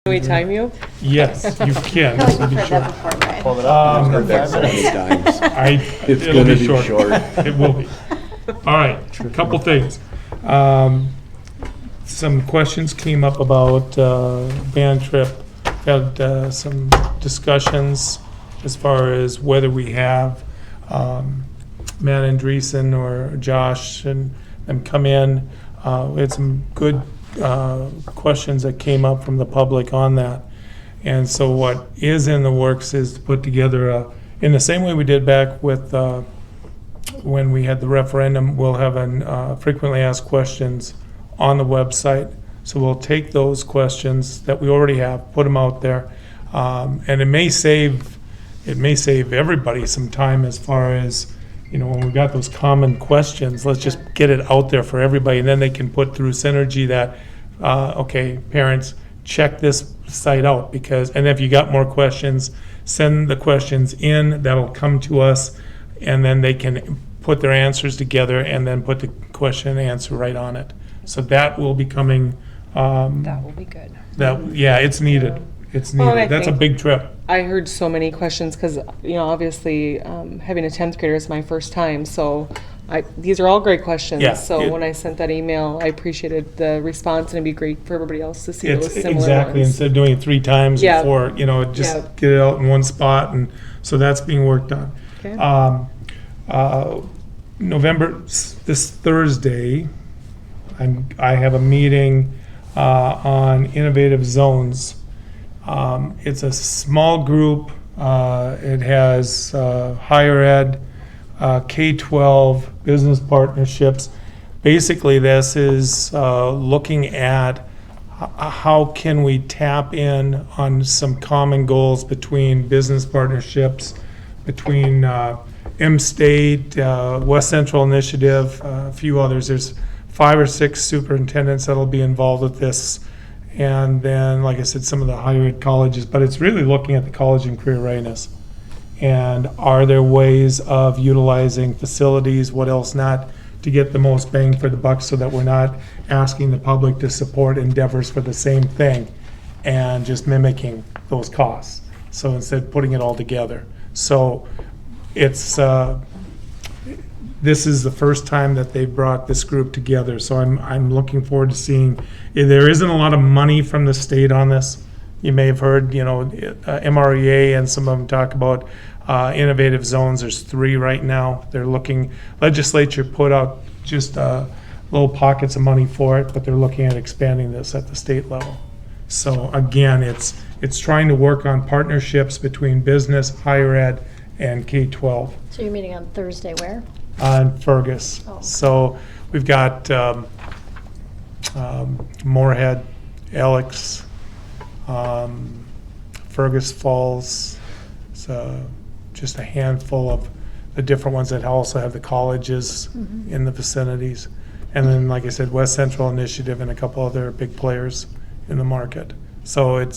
Can we time you? Yes, you can. I This feel will like be we've heard that short. before, Brian. Pull it up. Um, I've heard that so many times. It's It'll gonna be be short. short. It will be. All right, a couple things. Some questions came up about band trip. Had some discussions as far as whether we have Matt Andreessen or Josh and them come in. We had some good questions that came up from the public on that. And so what is in the works is to put together in the same way we did back with when we had the referendum, we'll have an frequently asked questions on the website. So we'll take those questions that we already have, put them out there, and it may save everybody some time as far as, you know, when we got those common questions, let's just get it out there for everybody, and then they can put through Synergy that, okay, parents, check this site out, because, and if you got more questions, send the questions in, that'll come to us, and then they can put their answers together and then put the question and answer right on it. So that will be coming. That will be good. Yeah, it's needed. It's Well, and I needed. That's a think- big trip. I heard so many questions because, you know, obviously having a 10th grader is my first time. So these are all great questions. Yeah, So when I sent that email, I appreciated the response, and it'd be great for everybody else to see those It's similar exactly, ones. instead of doing it 3 times or Yeah. 4, you know, just Yeah. get it out in one spot, and so that's being worked on. Okay. This Thursday, I have a meeting on innovative zones. It's a small group. It has higher ed, K-12, business partnerships. Basically, this is looking at how can we tap in on some common goals between business partnerships, between M-State, West Central Initiative, a few others. There's 5 or 6 superintendents that'll be involved with this. And then, like I said, some of the higher ed colleges, but it's really looking at the college and career readiness. And are there ways of utilizing facilities, what else not, to get the most bang for the buck so that we're not asking the public to support endeavors for the same thing and just mimicking those costs. So instead, putting it all together. So it's, this is the first time that they've brought this group together, so I'm looking forward to seeing. There isn't a lot of money from the state on this. You may have heard, you know, MREA and some of them talk about innovative zones. There's 3 right now. They're looking, legislature put out just little pockets of money for it, but they're looking at expanding this at the state level. So again, it's trying to work on partnerships between business, higher ed, and K-12. So you're meeting on Thursday where? On Fergus. Oh. So we've got Moorhead, Alex, Fergus Falls. So just a handful of the different ones that also have the colleges in the vicinities. And then, like I said, West Central Initiative and a couple other big players in the market. So it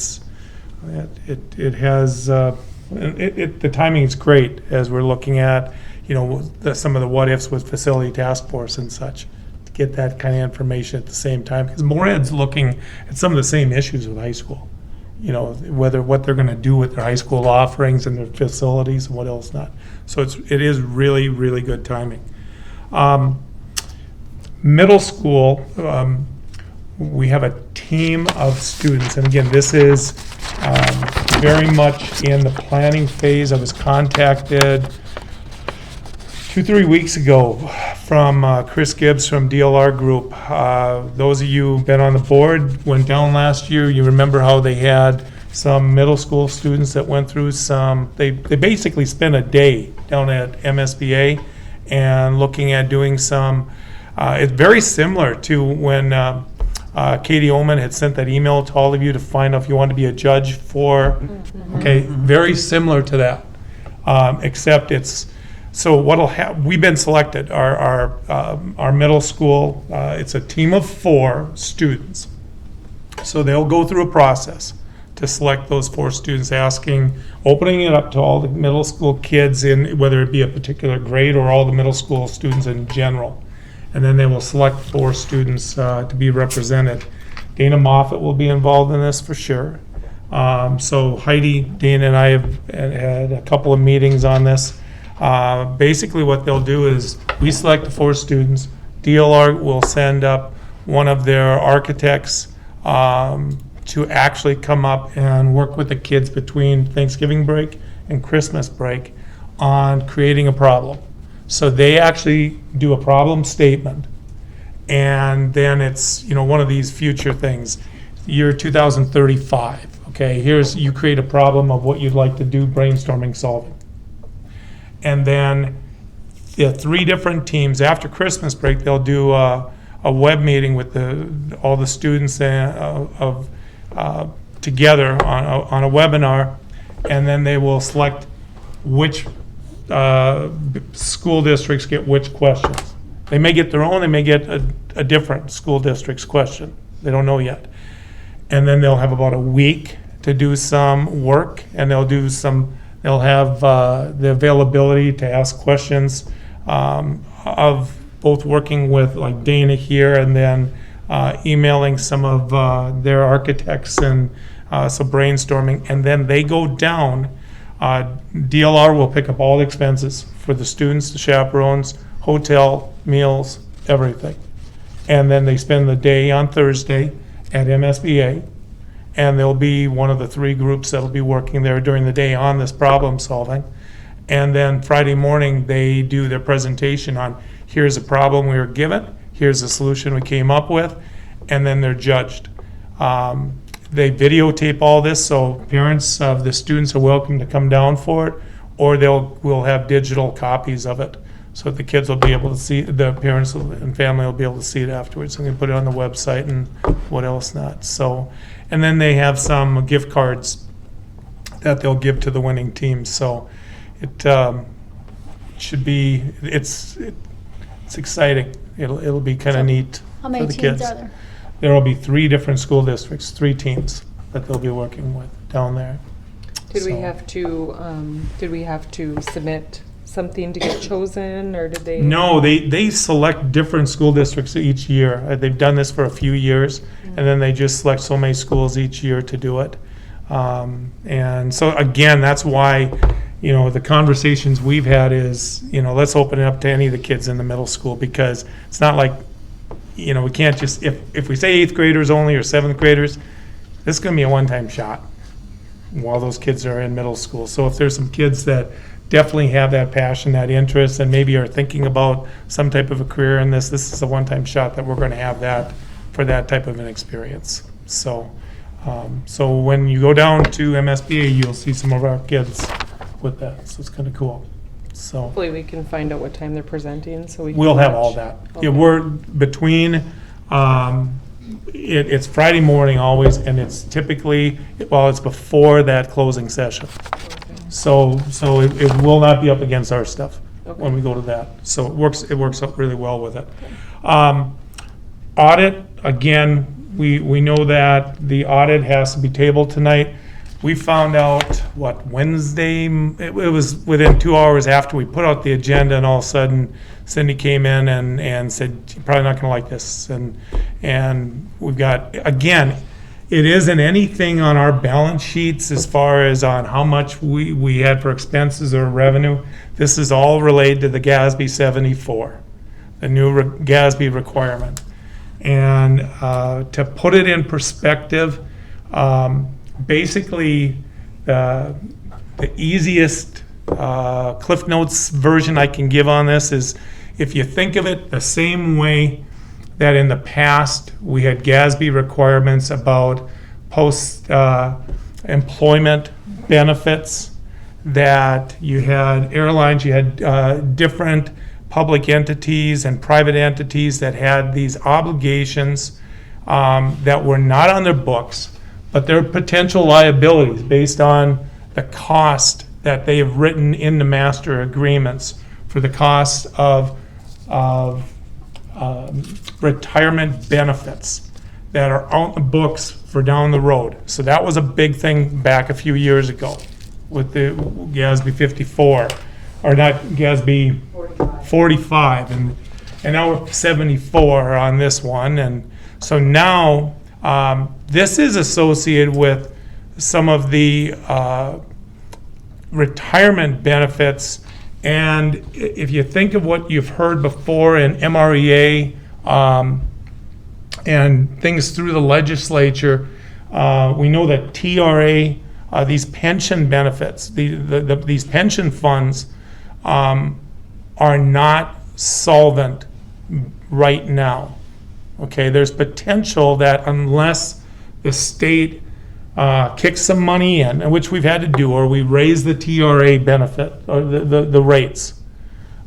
has, the timing is great as we're looking at, you know, some of the what ifs with facility task force and such, to get that kind of information at the same time. Because Moorhead's looking at some of the same issues with high school. You know, what they're going to do with their high school offerings and their facilities and what else not. So it is really, really good timing. Middle school, we have a team of students, and again, this is very much in the planning phase. I was contacted 2-3 weeks ago from Chris Gibbs from DLR Group. Those of you who've been on the board, went down last year, you remember how they had some middle school students that went through they basically spent a day down at MSBA and looking at doing some, it's very similar to when Katie Ullman had sent that email to all of you to find out if you want to be a judge for, okay, very similar to that, except it's, so what'll happen, we've been selected, our middle school, it's a team of 4 students. So they'll go through a process to select those 4 students, opening it up to all the middle school kids in, whether it be a particular grade or all the middle school students in general. And then they will select 4 students to be represented. Dana Moffett will be involved in this for sure. So Heidi, Dana, and I have had a couple of meetings on this. Basically, what they'll do is we select the 4 students. DLR will send up one of their architects to actually come up and work with the kids between Thanksgiving break and Christmas break on creating a problem. So they actually do a problem statement, and then it's, one of these future things. Year 2035, okay, you create a problem of what you'd like to do, brainstorming, solving. And then the 3 different teams, after Christmas break, they'll do a web meeting with all the students together on a webinar, and then they will select which school districts get which questions. They may get their own, they may get a different school district's question. They don't know yet. And then they'll have about a week to do some work, and they'll have the availability to ask questions of both working with like Dana here and then emailing some of their architects and some brainstorming. And then they go down. DLR will pick up all the expenses for the students, the chaperones, hotel, meals, everything. And then they spend the day on Thursday at MSBA, and there'll be one of the 3 groups that'll be working there during the day on this problem solving. And then Friday morning, they do their presentation on, here's a problem we were given, here's a solution we came up with, and then they're judged. They videotape all this, so parents of the students are welcome to come down for it, or we'll have digital copies of it. So the kids will be able to see, the parents and family will be able to see it afterwards. And they put it on the website and what else not. So, and then they have some gift cards that they'll give to the winning teams. So it should be, it's exciting. It'll be kind of neat How for many the teams kids. are there? There will be 3 different school districts, 3 teams that they'll be working with down there. Did we So- have to submit something to get chosen, or did they? No, they select different school districts each year. They've done this for a few years, and then they just select so many schools each year to do it. And so again, that's why, the conversations we've had is, let's open it up to any of the kids in the middle school, because it's not like, we can't just, if we say 8th graders only or 7th graders, this is going to be a one-time shot while those kids are in middle school. So if there's some kids that definitely have that passion, that interest, and maybe are thinking about some type of a career in this is a one-time shot that we're going to have that for that type of an experience. So, so when you go down to MSBA, you'll see some of our kids with that. So it's kind of cool. So Hopefully we can find out what time they're presenting, so we can we'll have watch. all that. Yeah, Okay. we're between. It's Friday morning always, and it's typically, it's before that closing session. So it will not be up against our stuff when we go to that. So it works out really well with it. Audit, again, we know that the audit has to be tabled tonight. We found out, Wednesday? It was within 2 hours after we put out the agenda, and all of a sudden Cindy came in and said, you're probably not gonna like this. And we've got, again, it isn't anything on our balance sheets as far as on how much we had for expenses or revenue. This is all related to the GASB 74, the new GASB requirement. And to put it in perspective, basically the easiest Cliff Notes version I can give on this is, if you think of it the same way that in the past we had GASB requirements about post-employment benefits, that you had airlines, you had different public entities and private entities that had these obligations that were not on their books, but they're potential liabilities based on the cost that they have written in the master agreements for the cost of retirement benefits that are on the books for down the road. So that was a big thing back a few years ago with the GASB 54, or not GASB 45, and now we're 74 on this one. And so now this is associated with some of the retirement benefits. And if you think of what you've heard before in MREA and things through the legislature, we know that TRA, these pension benefits, these pension funds are not solvent right now. Okay, there's potential that unless the state kicks some money in, which we've had to do, or we raise the TRA benefit or the rates,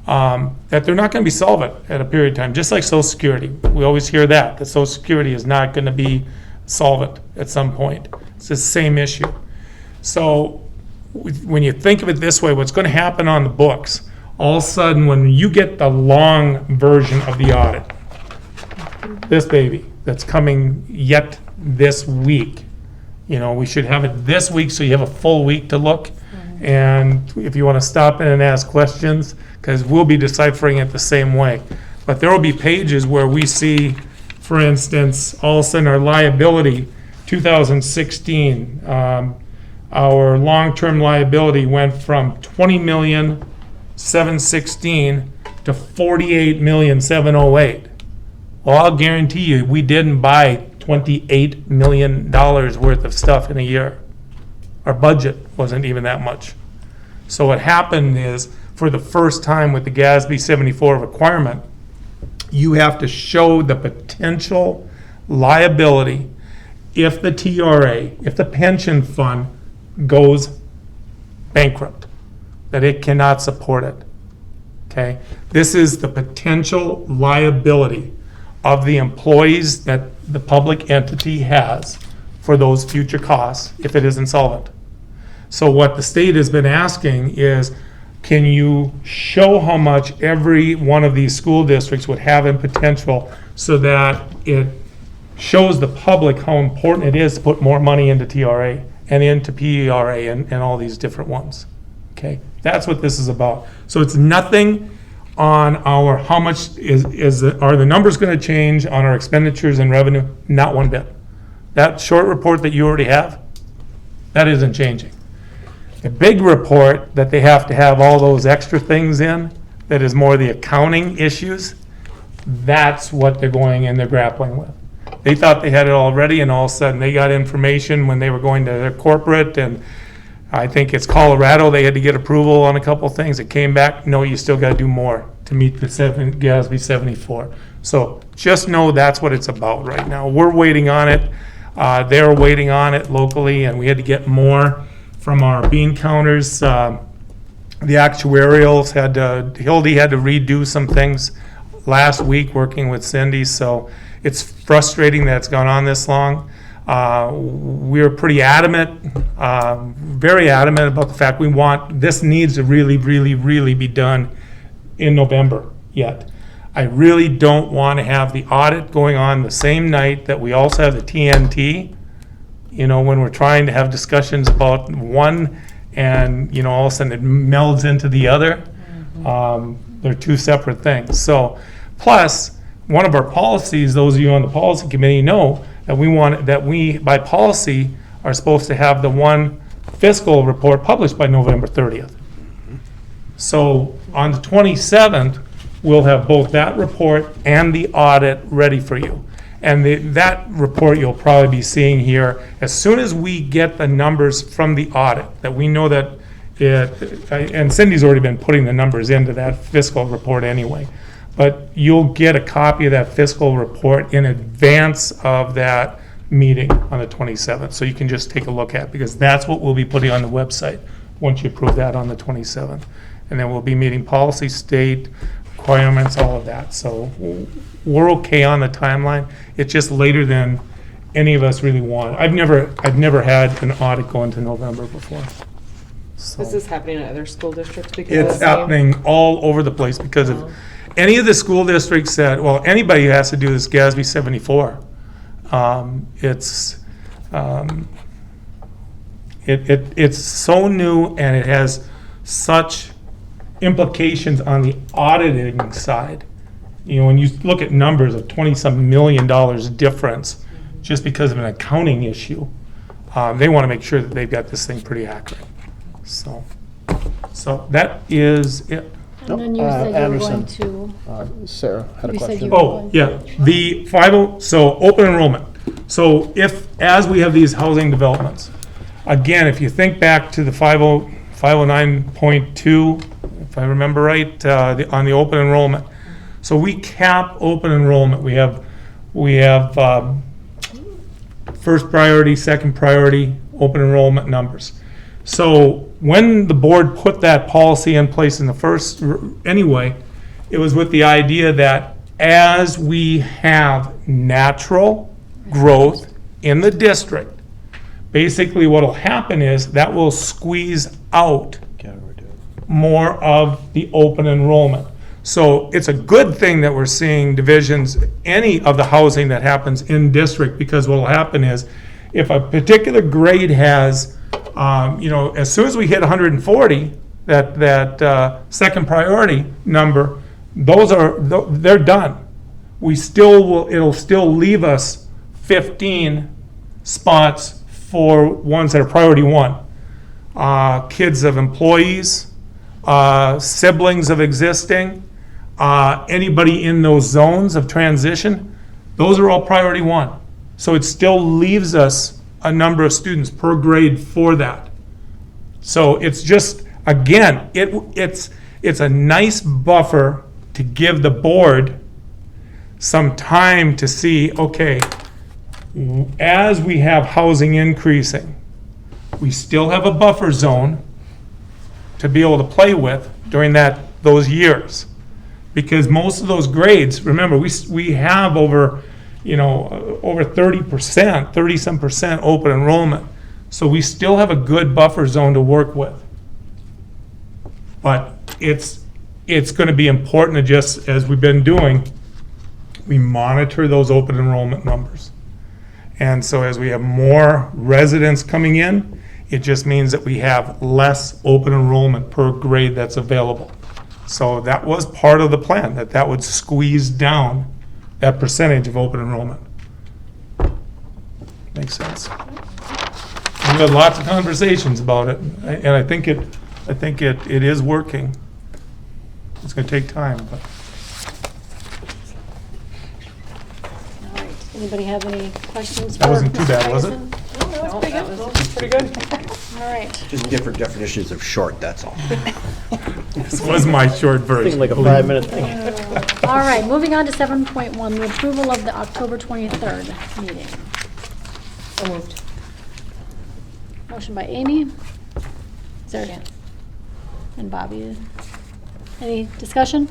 that they're not going to be solvent at a period of time, just like Social Security. We always hear that Social Security is not going to be solvent at some point. It's the same issue. So when you think of it this way, what's going to happen on the books, all of a sudden when you get the long version of the audit, this baby that's coming yet this week, we should have it this week so you have a full week to look. And if you want to stop in and ask questions, because we'll be deciphering it the same way. But there will be pages where we see, for instance, all of a sudden our liability, 2016, our long-term liability went from 20,716 to 48,708. Well, I'll guarantee you, we didn't buy $28 million worth of stuff in a year. Our budget wasn't even that much. So what happened is, for the first time with the GASB 74 requirement, you have to show the potential liability if the TRA, if the pension fund goes bankrupt, that it cannot support it. Okay? This is the potential liability of the employees that the public entity has for those future costs if it is insolvent. So what the state has been asking is, can you show how much every one of these school districts would have in potential so that it shows the public how important it is to put more money into TRA and into PERA and all these different ones. Okay, that's what this is about. So it's nothing on our how much are the numbers going to change on our expenditures and revenue? Not one bit. That short report that you already have, that isn't changing. The big report that they have to have all those extra things in, that is more the accounting issues, that's what they're going and they're grappling with. They thought they had it already, and all of a sudden they got information when they were going to their corporate, and I think it's Colorado, they had to get approval on a couple of things. It came back, no, you still got to do more to meet the GASB 74. So just know that's what it's about right now. We're waiting on it. They're waiting on it locally, and we had to get more from our bean counters. The actuarials Hildy had to redo some things last week working with Cindy, so it's frustrating that it's gone on this long. We're pretty adamant, very adamant about the fact this needs to really, really, really be done in November yet. I really don't want to have the audit going on the same night that we also have the TNT, when we're trying to have discussions about one and, all of a sudden it melds into the other. They're two separate things. So, plus, one of our policies, those of you on the policy committee know that we by policy are supposed to have the one fiscal report published by November 30th. So on the 27th, we'll have both that report and the audit ready for you. And that report you'll probably be seeing here as soon as we get the numbers from the audit, that we know that and Cindy's already been putting the numbers into that fiscal report anyway. But you'll get a copy of that fiscal report in advance of that meeting on the 27th. So you can just take a look at it, because that's what we'll be putting on the website once you approve that on the 27th. And then we'll be meeting policy, state requirements, all of that. So we're okay on the timeline. It's just later than any of us really want. I've never had an audit go into November before. So Is this happening at other school districts? Because it's happening all over the place because of any of the school districts anybody who has to do this GASB 74. It's so new, and it has such implications on the auditing side. When you look at numbers of $20-some million difference just because of an accounting issue, They want to make sure that they've got this thing pretty accurate. So that is it. And then you said you were Anderson. going to, Sarah had a You said question. you- Oh, yeah, the so open enrollment. So as we have these housing developments, again, if you think back to the 509.2, if I remember right, on the open enrollment. So we cap open enrollment. We have first priority, second priority, open enrollment numbers. So when the board put that policy in place in the first, anyway, it was with the idea that as we have natural growth in the district, basically what'll happen is that will squeeze out more of the open enrollment. So it's a good thing that we're seeing divisions, any of the housing that happens in district, because what'll happen is if a particular grade has, as soon as we hit 140, that second priority number, they're done. It'll still leave us 15 spots for ones that are priority one. Kids of employees, siblings of existing, anybody in those zones of transition, those are all priority one. So it still leaves us a number of students per grade for that. So it's just, again, it's a nice buffer to give the board some time to see, okay, as we have housing increasing, we still have a buffer zone to be able to play with during those years. Because most of those grades, remember, we have over 30%, 30-some percent open enrollment. So we still have a good buffer zone to work with. But it's going to be important to just, as we've been doing, we monitor those open enrollment numbers. And so as we have more residents coming in, it just means that we have less open enrollment per grade that's available. So that was part of the plan, that would squeeze down that percentage of open enrollment. Makes sense. We've had lots of conversations about it, and I think it is working. It's going to take time, but. all right, anybody have any questions? That for wasn't too Mr. bad, was it? Ferguson? No, that was pretty good. Pretty good. All right. Just different definitions of short, that's all. This was my short version. Thinking like a believe me. 5-minute thing. All right, moving on to 7.1, the approval of the October 23rd meeting. So moved. Motion by Amy. Is there, and Bobby. Any discussion?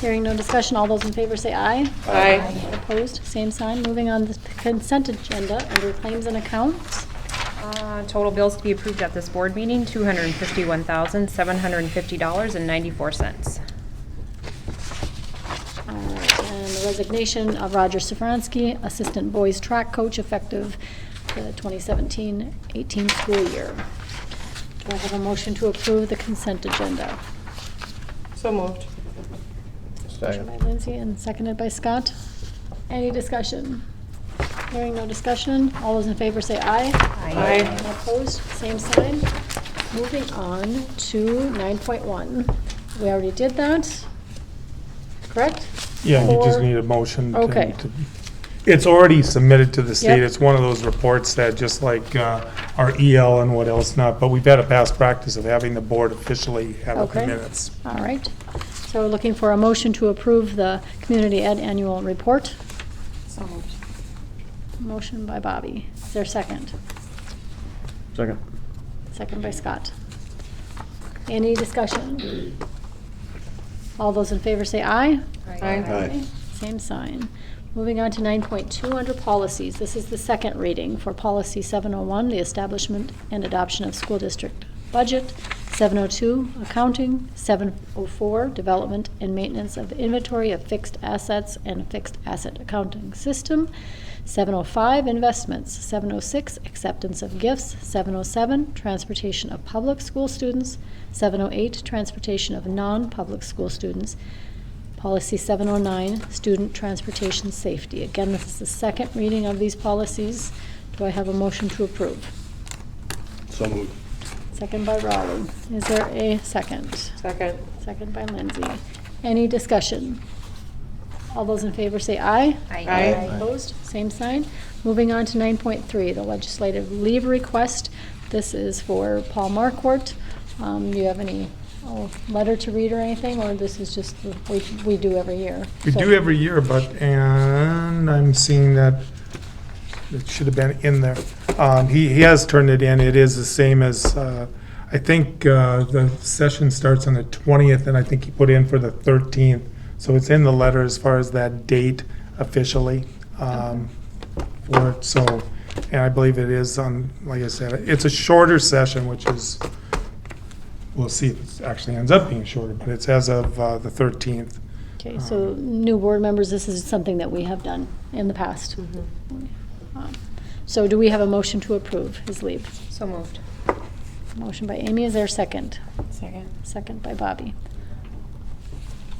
Hearing no discussion, all those in favor say aye. Aye. Opposed, same sign. Moving on to the consent agenda under claims and accounts. Total bills to be approved at this board meeting, $251,750.94. All right, and the resignation of Roger Safransky, assistant boys track coach, effective the 2017-18 school year. Do I have a motion to approve the consent agenda? So moved. Motion by Lindsay and seconded by Scott. Any discussion? Hearing no discussion, all those in favor say aye. Aye. And opposed, same sign. Moving on to 9.1. We already did that, correct? Yeah, you just Or- need a motion. Okay. It's already submitted to the state. Yep. It's one of those reports that just like our EL and what else not, but we've had a past practice of having the board officially have it Okay. in minutes. All right. So looking for a motion to approve the community ed annual report. So moved. Motion by Bobby. Is there a second? Second. Second by Scott. Any discussion? All those in favor say aye. Aye. Aye. Same sign. Moving on to 9.2 under policies. This is the second reading for policy 701, the establishment and adoption of school district budget. 702, accounting. 704, development and maintenance of inventory of fixed assets and a fixed asset accounting system. 705, investments. 706, acceptance of gifts. 707, transportation of public school students. 708, transportation of non-public school students. Policy 709, student transportation safety. Again, this is the second reading of these policies. Do I have a motion to approve? So moved. Second by Raleigh. Is there a second? Second. Second by Lindsay. Any discussion? All those in favor say aye. Aye. Opposed? Same sign. Moving on to 9.3, the legislative leave request. This is for Paul Marquardt. Do you have any letter to read or anything, or this is just we do every year? We do every year, and I'm seeing that it should have been in there. He has turned it in. It is the same as, I think the session starts on the 20th, and I think he put in for the 13th. So it's in the letter as far as that date officially for it. So, and I believe it is on, like I said, it's a shorter session, which is, we'll see if it actually ends up being shorter, but it's as of the 13th. Okay, so new board members, this is something that we have done in the past. So do we have a motion to approve his leave? So moved. Motion by Amy, is there a second? Second. Second by Bobby.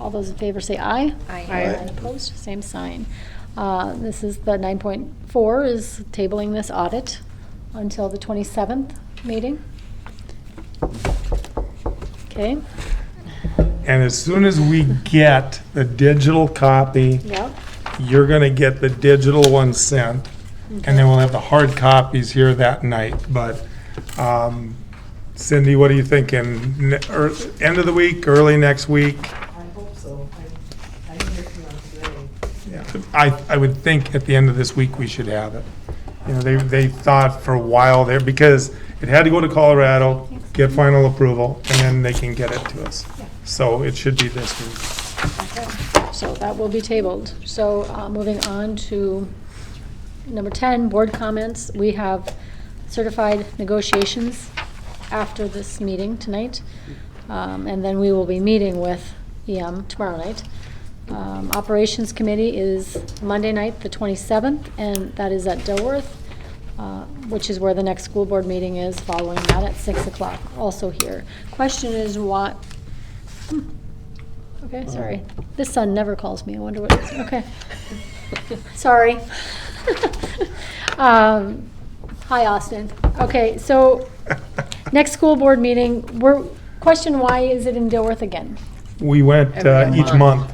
All those in favor say aye. Aye. And opposed, same sign. This is the 9.4 is tabling this audit until the 27th meeting. Okay, And as soon as we get the digital copy, yep. you're gonna get the digital one sent, and then we'll have the hard copies here that night. But Cindy, what are you thinking? End of the week, early next week? I hope so. I didn't hear from them today. Yeah, I would think at the end of this week we should have it. You know, they thought for a while there, because it had to go to Colorado, get final approval, and then they can get it to us. So it should be this week. Okay, so that will be tabled. So moving on to number 10, board comments. We have certified negotiations after this meeting tonight. And then we will be meeting with EM tomorrow night. Operations Committee is Monday night, the 27th, and that is at Dilworth, which is where the next school board meeting is, following that at 6 o'clock, also here. Question is what? Okay, sorry. This son never calls me. I wonder what it is. Okay. Sorry. Hi, Austin. Okay, so next school board meeting, question, why is it in Dilworth again? We went Every each month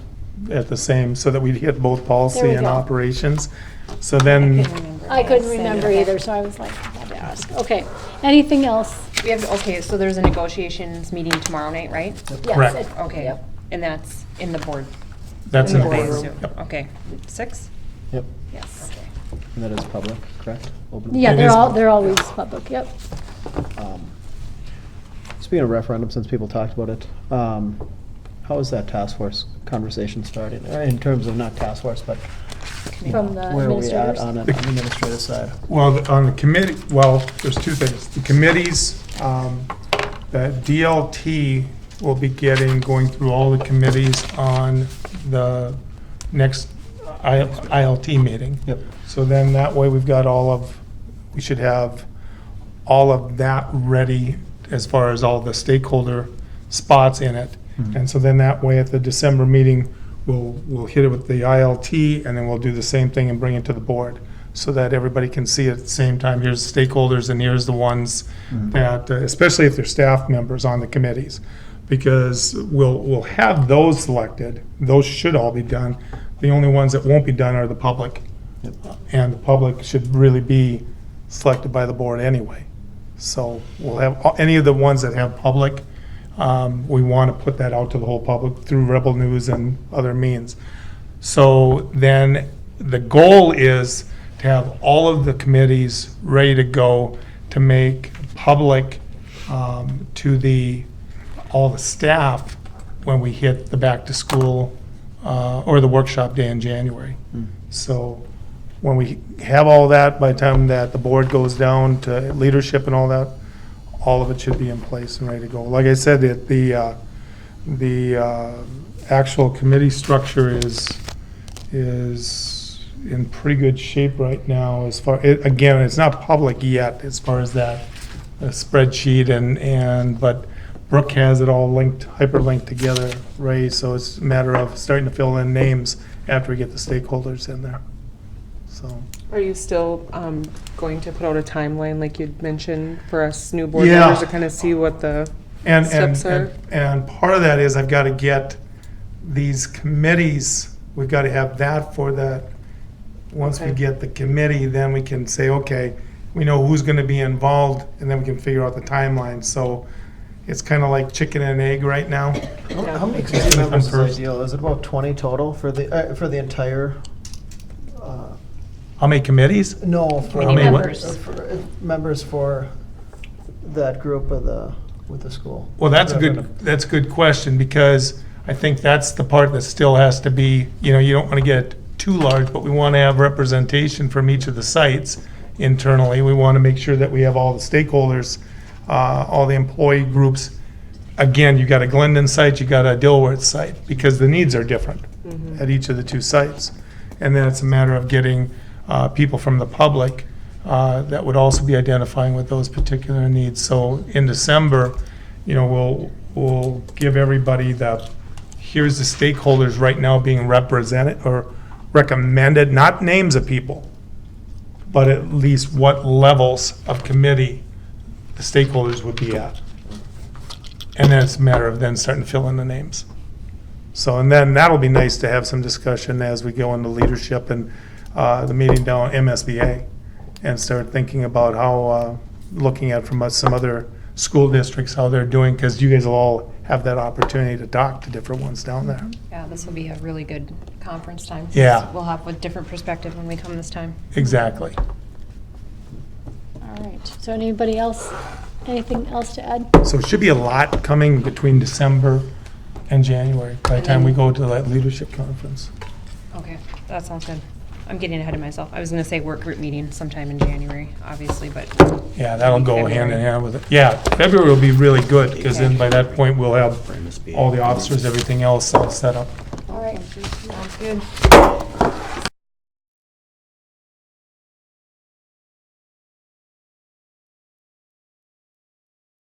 at the same, so that we'd hit both policy There we and go. operations. So then, I couldn't remember either, so I was like, I had to ask. Okay, anything else? We have, okay, so there's a negotiations meeting tomorrow night, right? Yes, Correct. it- Okay, yep. and that's in the board. that's in the I boardroom. assume. Yep. Okay, 6? Yep, Yes. Okay. and that is public, correct? Open. Yeah, It they're is all, public. they're always public, yep. Speaking of referendum, since people talked about it, how is that task force conversation starting? In terms of not task force, but From the where are we at administrators. on it, on the administrative side? Well, on the committee, well, there's two things. The committees, the DLT will be going through all the committees on the next ILT meeting. Yep. So then that way we should have all of that ready as far as all the stakeholder spots in it. And so then that way at the December meeting, we'll hit it with the ILT, and then we'll do the same thing and bring it to the board, so that everybody can see it at the same time. Here's the stakeholders, and here's the ones that, especially if they're staff members on the committees, because we'll have those selected. Those should all be done. The only ones that won't be done are the public. Yep. And the public should really be selected by the board anyway. So we'll have, any of the ones that have public, we want to put that out to the whole public through Rebel News and other means. So then the goal is to have all of the committees ready to go to make public to all the staff when we hit the back to school or the workshop day in January. So when we have all that, by the time that the board goes down to leadership and all that, all of it should be in place and ready to go. Like I said, the actual committee structure is in pretty good shape right now. As far, again, it's not public yet as far as that spreadsheet but Brooke has it all linked, hyperlinked together, Ray. So it's a matter of starting to fill in names after we get the stakeholders in there. So. Are you still going to put out a timeline like you'd mentioned for us new board Yeah. members to kind of see what the steps are? And part of that is I've got to get these committees, we've got to have that for that. Once we Okay. get the committee, then we can say, okay, we know who's going to be involved, and then we can figure out the timeline. So it's kind of like chicken and egg right now. How many Just committee gonna members is come first. ideal? Is it about 20 total for the entire? How many committees? No, for How many what? members for that group of with the school. Well, that's a good question, because I think that's the part that still has to be, you know, you don't want to get too large, but we want to have representation from each of the sites internally. We want to make sure that we have all the stakeholders, all the employee groups. Again, you got a Glendon site, you got a Dilworth site, because the needs are different at each of the two sites. And then it's a matter of getting people from the public that would also be identifying with those particular needs. So in December, you know, we'll give everybody here's the stakeholders right now being represented or recommended, not names of people, but at least what levels of committee the stakeholders would be at. And then it's a matter of then starting to fill in the names. So, and then that'll be nice to have some discussion as we go into leadership and the meeting down MSBA, and start thinking about how, looking at from some other school districts, how they're doing, because you guys will all have that opportunity to talk to different ones down there. Yeah, this will be a really good conference time. Yeah. We'll have a different perspective when we come this time. Exactly. All right, so anybody else, anything else to add? So it should be a lot coming between December and January, by the time we go to that leadership conference. Okay, that sounds good. I'm getting ahead of myself. I was gonna say work group meeting sometime in January, obviously, but Yeah, that'll go hand in hand with it. Yeah, February will be really good, because then by that point, we'll have all the officers, everything else all set up. All right, sounds good.